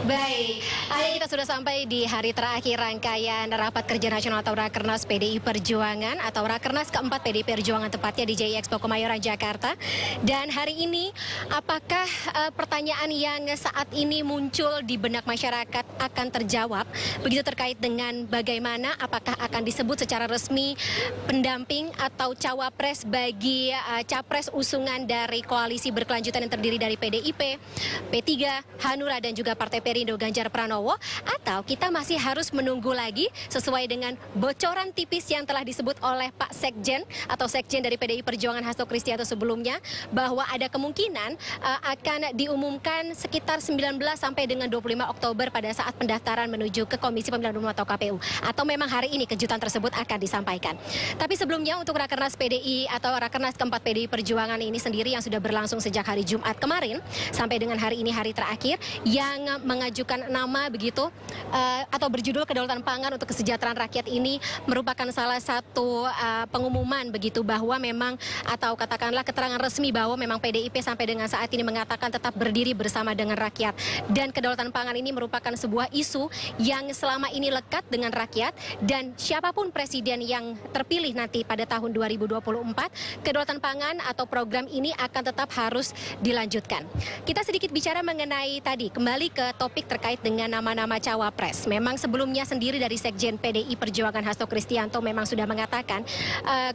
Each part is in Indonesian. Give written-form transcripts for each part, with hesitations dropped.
Baik, kita sudah sampai di hari terakhir rangkaian Rapat Kerja Nasional atau Rakernas PDI Perjuangan atau Rakernas keempat PDI Perjuangan tepatnya di JI Expo Kemayoran Jakarta. Dan hari ini, apakah pertanyaan yang saat ini muncul di benak masyarakat akan terjawab? Begitu terkait dengan bagaimana apakah akan disebut secara resmi pendamping atau cawapres bagi capres usungan dari koalisi berkelanjutan yang terdiri dari PDIP, P3, Hanura dan juga Partai Perindo Ganjar Pranowo, atau kita masih harus menunggu lagi sesuai dengan bocoran tipis yang telah disebut oleh Pak Sekjen atau Sekjen dari PDI Perjuangan Hasto Kristianto sebelumnya, bahwa ada kemungkinan akan diumumkan sekitar 19 sampai dengan 25 Oktober pada saat pendaftaran menuju ke Komisi Pemilihan Umum atau KPU, atau memang hari ini kejutan tersebut akan disampaikan. Tapi sebelumnya untuk Rakernas PDI atau Rakernas keempat PDI Perjuangan ini sendiri yang sudah berlangsung sejak hari Jumat kemarin sampai dengan hari ini hari terakhir, yang mengajukan nama begitu atau berjudul Kedaulatan Pangan untuk Kesejahteraan Rakyat ini merupakan salah satu pengumuman begitu bahwa memang atau katakanlah keterangan resmi bahwa memang PDIP sampai dengan saat ini mengatakan tetap berdiri bersama dengan rakyat, dan kedaulatan pangan ini merupakan sebuah isu yang selama ini lekat dengan rakyat, dan siapapun presiden yang terpilih nanti pada tahun 2024, kedaulatan pangan atau program ini akan tetap harus dilanjutkan. Kita sedikit bicara mengenai tadi, kembali ke topik terkait dengan nama-nama cawapres. Memang sebelumnya sendiri dari Sekjen PDI Perjuangan Hasto Kristianto memang sudah mengatakan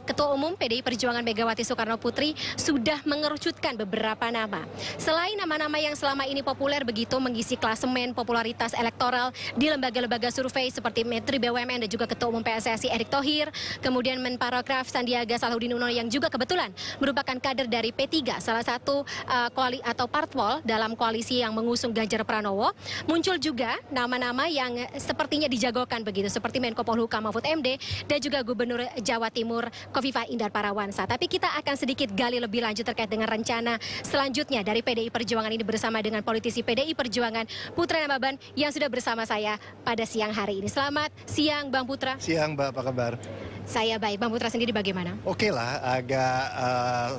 Ketua Umum PDI Perjuangan Megawati Soekarno Putri sudah mengerucutkan beberapa nama. Selain nama-nama yang selama ini populer begitu mengisi klasemen popularitas elektoral di lembaga-lembaga survei seperti Menteri BUMN dan juga Ketua Umum PSSI Erick Thohir, kemudian Menparekraf Sandiaga Salahuddin Uno yang juga kebetulan merupakan kader dari P3, salah satu parpol dalam koalisi yang mengusung Ganjar Pranowo. Muncul juga nama-nama yang sepertinya dijagokan begitu, seperti Menko Polhukam Mahfud MD dan juga Gubernur Jawa Timur Khofifah Indar Parawansa. Tapi kita akan sedikit gali lebih lanjut terkait dengan rencana selanjutnya dari PDI Perjuangan ini bersama dengan politisi PDI Perjuangan Putra Nababan yang sudah bersama saya pada siang hari ini. Selamat siang Bang Putra. Siang Mbak, apa kabar? Saya baik. Bang Putra sendiri bagaimana? Oke lah, agak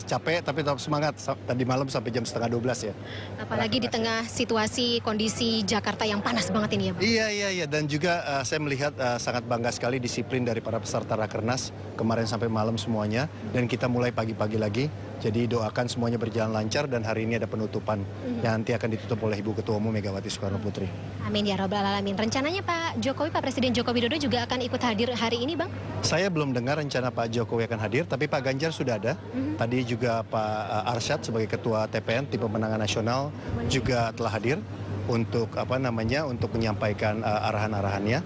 capek tapi tetap semangat. Tadi malam sampai jam setengah 12 ya. Apalagi di tengah situasi kondisi Jakarta yang panas banget ini ya Bang? Iya. Dan juga saya melihat sangat bangga sekali disiplin dari para peserta Rakernas. Kemarin sampai malam semuanya. Dan kita mulai pagi-pagi lagi. Jadi doakan semuanya berjalan lancar dan hari ini ada penutupan yang nanti akan ditutup oleh Ibu Ketua Umum Megawati Soekarno Putri. Amin ya Rabbal Alamin. Rencananya Pak Presiden Joko Widodo juga akan ikut hadir hari ini Bang? Saya belum dengar rencana Pak Jokowi akan hadir, tapi Pak Ganjar sudah ada. Tadi juga Pak Arsyad sebagai Ketua TPN, Tim Pemenangan Nasional, juga telah hadir untuk untuk menyampaikan arahan-arahannya,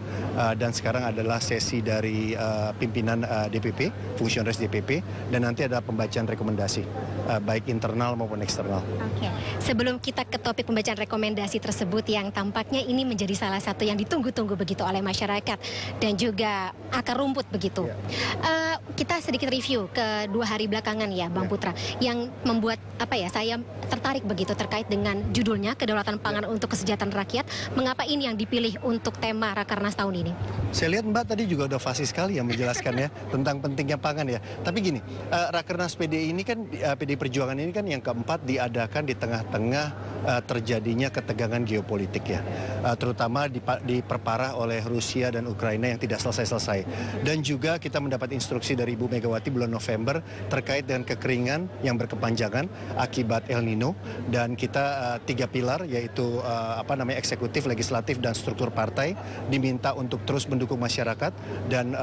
dan sekarang adalah sesi dari pimpinan DPP, fungsionaris DPP, dan nanti ada pembacaan rekomendasi baik internal maupun eksternal. Oke. Sebelum kita ke topik pembacaan rekomendasi tersebut yang tampaknya ini menjadi salah satu yang ditunggu-tunggu begitu oleh masyarakat dan juga akar rumput begitu. Kita sedikit review ke 2 hari belakangan ya Bang Putra, yang membuat saya tertarik begitu terkait dengan judulnya Kedaulatan Pangan untuk Kesejahteraan Rakyat. Mengapa ini yang dipilih untuk tema Rakernas tahun ini? Saya lihat Mbak tadi juga udah fasih sekali yang menjelaskannya tentang pentingnya pangan ya. Tapi gini, Rakernas PDI ini kan, PDI Perjuangan ini kan yang keempat diadakan di tengah-tengah terjadinya ketegangan geopolitik ya. Terutama diperparah oleh Rusia dan Ukraina yang tidak selesai-selesai. Dan juga kita mendapat instruksi dari Ibu Megawati bulan November terkait dengan kekeringan yang berkepanjangan akibat El Nino, dan kita 3 pilar yaitu eksekutif, legislatif, dan struktur partai diminta untuk terus mendukung masyarakat dan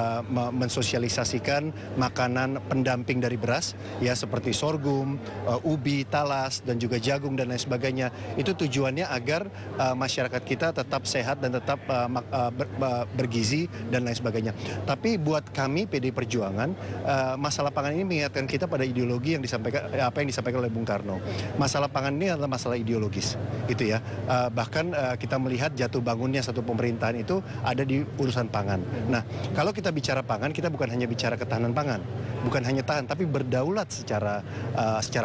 mensosialisasikan makanan pendamping dari beras ya, seperti sorghum, ubi, talas, dan juga jagung dan lain sebagainya. Itu tujuannya agar masyarakat kita tetap sehat dan tetap bergizi dan lain sebagainya. Tapi buat kami PDI Perjuangan, masalah pangan ini mengingatkan kita pada ideologi yang disampaikan oleh Bung Karno. Masalah pangan ini adalah masalah ideologis gitu ya. Bahkan kita melihat jatuh bangunnya satu pemerintahan itu ada di urusan pangan. Nah, kalau kita bicara pangan, kita bukan hanya bicara ketahanan pangan, bukan hanya tahan, tapi berdaulat secara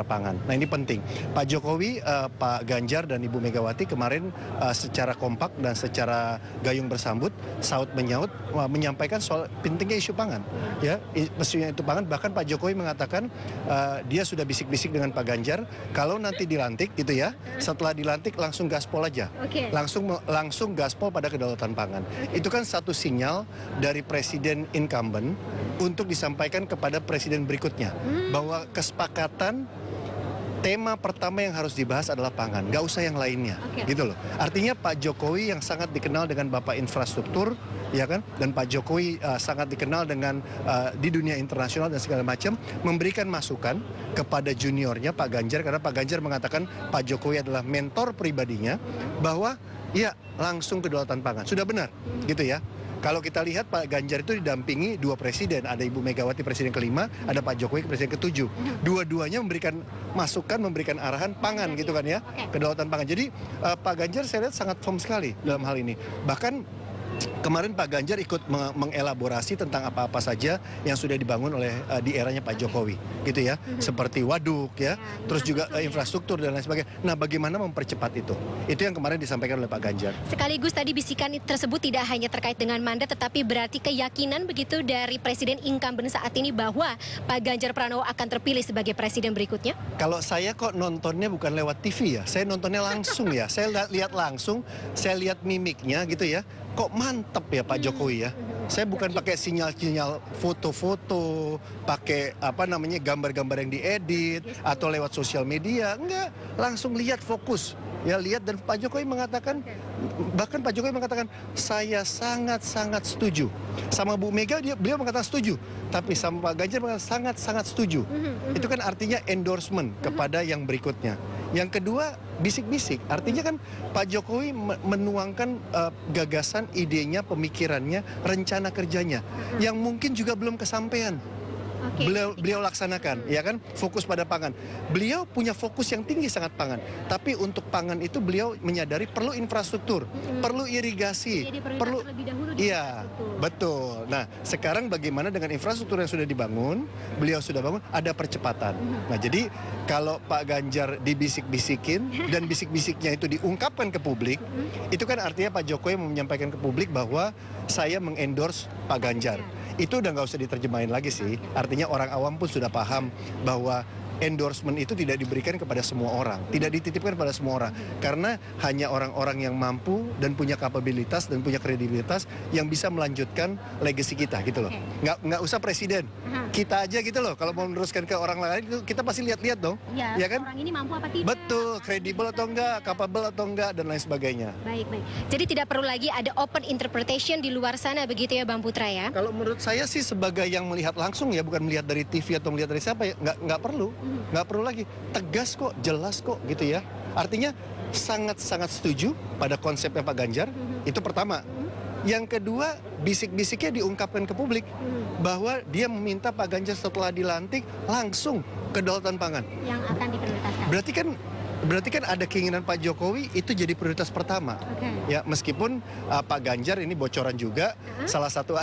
pangan. Nah, ini penting. Pak Jokowi, Pak Ganjar, dan Ibu Megawati kemarin secara kompak dan secara gayung bersambut, saut menyaut, menyampaikan soal pentingnya isu pangan. Ya, isunya itu pangan. Bahkan Pak Jokowi mengatakan dia sudah bisik-bisik dengan Pak Ganjar, kalau nanti dilantik gitu ya, setelah dilantik langsung gaspol aja. Oke. Langsung gaspol pada kedaulatan pangan. Itu kan satu sinyal dari presiden incumbent untuk disampaikan kepada presiden berikutnya bahwa kesepakatan tema pertama yang harus dibahas adalah pangan, nggak usah yang lainnya, gitu loh. Artinya Pak Jokowi yang sangat dikenal dengan Bapak Infrastruktur, ya kan, dan Pak Jokowi sangat dikenal dengan di dunia internasional dan segala macam, memberikan masukan kepada juniornya Pak Ganjar, karena Pak Ganjar mengatakan Pak Jokowi adalah mentor pribadinya, bahwa ya langsung kedaulatan pangan, sudah benar, gitu ya. Kalau kita lihat Pak Ganjar itu didampingi dua presiden, ada Ibu Megawati presiden kelima, ada Pak Jokowi presiden ketujuh. Dua-duanya memberikan masukan, memberikan arahan pangan gitu kan ya, kedaulatan pangan. Jadi Pak Ganjar saya lihat sangat firm sekali dalam hal ini. Bahkan kemarin Pak Ganjar ikut mengelaborasi tentang apa-apa saja yang sudah dibangun oleh di eranya Pak Jokowi, gitu ya, seperti waduk ya, terus juga infrastruktur dan lain sebagainya. Nah, bagaimana mempercepat itu? Itu yang kemarin disampaikan oleh Pak Ganjar. Sekaligus tadi bisikan tersebut tidak hanya terkait dengan mandat, tetapi berarti keyakinan begitu dari Presiden incumbent saat ini bahwa Pak Ganjar Pranowo akan terpilih sebagai presiden berikutnya? Kalau saya kok nontonnya bukan lewat TV ya, saya nontonnya langsung ya, saya lihat langsung, saya lihat mimiknya gitu ya. Kok mantep ya Pak Jokowi ya. Saya bukan pakai sinyal-sinyal foto-foto, pakai gambar-gambar yang diedit atau lewat sosial media, enggak, langsung lihat fokus. Ya lihat, dan Pak Jokowi mengatakan, bahkan Pak Jokowi mengatakan saya sangat-sangat setuju. Sama Bu Mega beliau mengatakan setuju, tapi sama Pak Ganjar mengatakan sangat-sangat setuju. Itu kan artinya endorsement kepada yang berikutnya. Yang kedua, bisik-bisik. Artinya kan Pak Jokowi menuangkan gagasan, idenya, pemikirannya, rencana kerjanya yang mungkin juga belum kesampaian. Beliau laksanakan, ya kan, fokus pada pangan. Beliau punya fokus yang tinggi sangat pangan. Tapi untuk pangan itu beliau menyadari perlu infrastruktur, perlu irigasi, perlu, iya, betul. Nah, sekarang bagaimana dengan infrastruktur yang sudah dibangun, beliau sudah bangun, ada percepatan. Nah, jadi kalau Pak Ganjar dibisik-bisikin dan bisik-bisiknya itu diungkapkan ke publik, itu kan artinya Pak Jokowi menyampaikan ke publik bahwa saya mengendorse Pak Ganjar. Itu udah nggak usah diterjemahin lagi sih. Artinya orang awam pun sudah paham bahwa endorsement itu tidak diberikan kepada semua orang, tidak dititipkan kepada semua orang, karena hanya orang-orang yang mampu dan punya kapabilitas dan punya kredibilitas yang bisa melanjutkan legacy kita, gitu loh. Nggak usah presiden, kita aja gitu loh. Kalau mau meneruskan ke orang lain, kita pasti lihat-lihat dong, ya kan? Orang ini mampu apa tidak? Betul, kredibel atau enggak, capable atau enggak, dan lain sebagainya. Baik. Jadi tidak perlu lagi ada open interpretation di luar sana, begitu ya Bang Putra ya? Kalau menurut saya sih sebagai yang melihat langsung ya, bukan melihat dari TV atau melihat dari siapa ya, nggak perlu. Nggak perlu lagi, tegas kok, jelas kok gitu ya. Artinya sangat-sangat setuju pada konsepnya Pak Ganjar, itu pertama. Yang kedua, bisik-bisiknya diungkapkan ke publik bahwa dia meminta Pak Ganjar setelah dilantik langsung kedaulatan pangan. Yang akan diprioritaskan. Berarti kan ada keinginan Pak Jokowi itu jadi prioritas pertama. Ya, meskipun Pak Ganjar ini bocoran juga, salah satu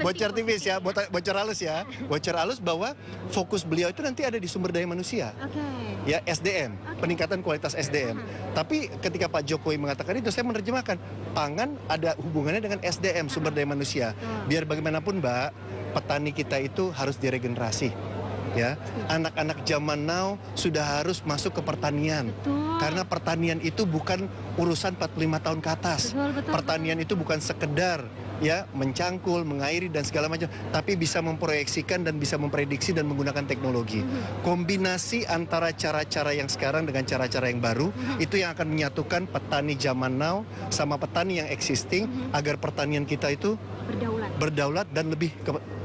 bocor tipis ya, bocor halus bahwa fokus beliau itu nanti ada di sumber daya manusia, ya, SDM, peningkatan kualitas SDM. Tapi ketika Pak Jokowi mengatakan itu, saya menerjemahkan pangan ada hubungannya dengan SDM, sumber daya manusia. Biar bagaimanapun Mbak, petani kita itu harus diregenerasi. Ya, anak-anak zaman now sudah harus masuk ke pertanian. Karena pertanian itu bukan urusan 45 tahun ke atas. Pertanian itu bukan sekedar ya mencangkul, mengairi dan segala macam, tapi bisa memproyeksikan dan bisa memprediksi dan menggunakan teknologi. Kombinasi antara cara-cara yang sekarang dengan cara-cara yang baru, itu yang akan menyatukan petani zaman now sama petani yang existing, agar pertanian kita itu berdaulat dan lebih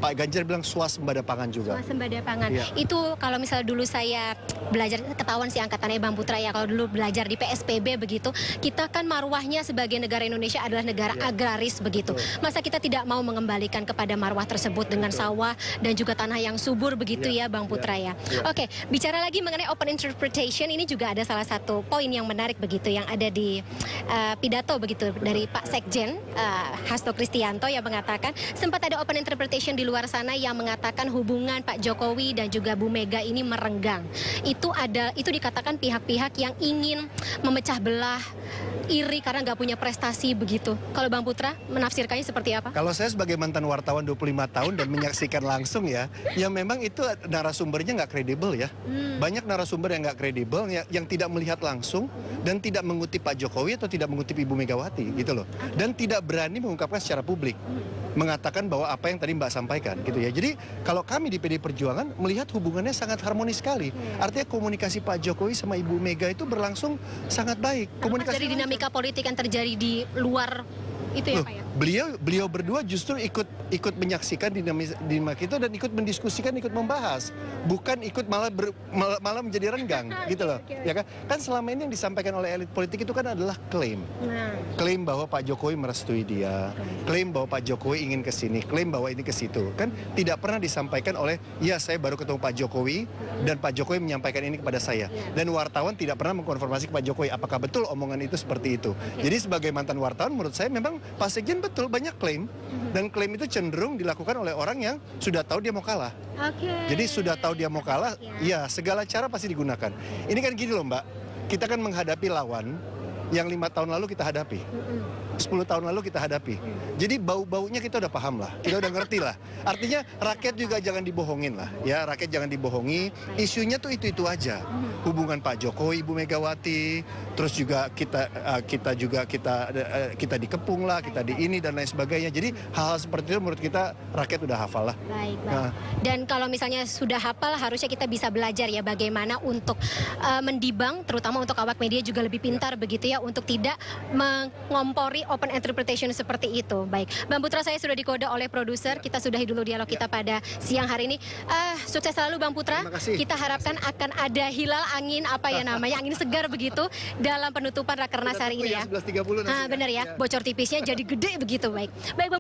Pak Ganjar bilang swasembada pangan juga. Swasembada pangan. Ya. Itu kalau misalnya dulu saya belajar, ketahuan sih angkatannya Bang Putra ya, kalau dulu belajar di PSPB begitu, kita kan marwahnya sebagai negara Indonesia adalah negara agraris begitu. Masa kita tidak mau mengembalikan kepada marwah tersebut dengan sawah dan juga tanah yang subur begitu ya Bang Putra ya. Oke, bicara lagi mengenai open interpretation, ini juga ada salah satu poin yang menarik begitu yang ada di pidato begitu dari Pak Sekjen Hasto Kristianto yang mengatakan sempat ada open interpretation di luar sana yang mengatakan hubungan Pak Jokowi dan juga Bu Mega ini merenggang. Itu dikatakan pihak-pihak yang ingin memecah belah, iri karena nggak punya prestasi begitu. Kalau Bang Putra menafsirkannya seperti apa? Kalau saya sebagai mantan wartawan 25 tahun dan menyaksikan langsung ya memang itu narasumbernya nggak kredibel ya. Banyak narasumber yang nggak kredibel, yang tidak melihat langsung dan tidak mengutip Pak Jokowi atau tidak mengutip Ibu Megawati gitu loh. Dan tidak berani mengungkapkan secara publik, mengatakan bahwa apa yang tadi Mbak sampaikan gitu ya. Jadi kalau kami di PD Perjuangan melihat hubungannya sangat harmonis sekali. Artinya komunikasi Pak Jokowi sama Ibu Mega itu berlangsung sangat baik. Komunikasi dari dinamika politik yang terjadi di luar itu ya Pak ya? Beliau berdua justru ikut menyaksikan dinamika itu dan ikut mendiskusikan, ikut membahas, bukan ikut malah menjadi renggang gitu loh. Ya kan? Kan selama ini yang disampaikan oleh elit politik itu kan adalah klaim. Klaim bahwa Pak Jokowi merestui dia, klaim bahwa Pak Jokowi ingin ke sini, klaim bahwa ini ke situ. Kan tidak pernah disampaikan oleh, ya saya baru ketemu Pak Jokowi dan Pak Jokowi menyampaikan ini kepada saya. Dan wartawan tidak pernah mengkonfirmasi ke Pak Jokowi apakah betul omongan itu seperti itu. Jadi sebagai mantan wartawan menurut saya memang Pak Sekjen betul banyak klaim, dan klaim itu cenderung dilakukan oleh orang yang sudah tahu dia mau kalah. Jadi sudah tahu dia mau kalah, ya segala cara pasti digunakan. Ini kan gini loh Mbak, kita kan menghadapi lawan yang 5 tahun lalu kita hadapi, 10 tahun lalu kita hadapi. Jadi bau-baunya kita udah paham lah, kita udah ngerti lah. Artinya rakyat juga jangan dibohongin lah, ya rakyat jangan dibohongi. Isunya tuh itu aja. Hubungan Pak Jokowi, Ibu Megawati, terus juga kita dikepung lah, kita di ini dan lain sebagainya. Jadi hal-hal seperti itu menurut kita rakyat udah hafal lah. Baik. Dan kalau misalnya sudah hafal, harusnya kita bisa belajar ya bagaimana untuk mendibang, terutama untuk awak media juga lebih pintar begitu ya, untuk tidak mengompori open interpretation seperti itu. Baik, Bang Putra, saya sudah dikode oleh produser. Kita sudahi dulu dialog kita pada siang hari ini. Sukses selalu Bang Putra. Kita harapkan akan ada hilal angin angin segar begitu dalam penutupan Rakernas hari ini ya. 11.30 nanti. Benar ya, bocor tipisnya jadi gede begitu. Baik, Bang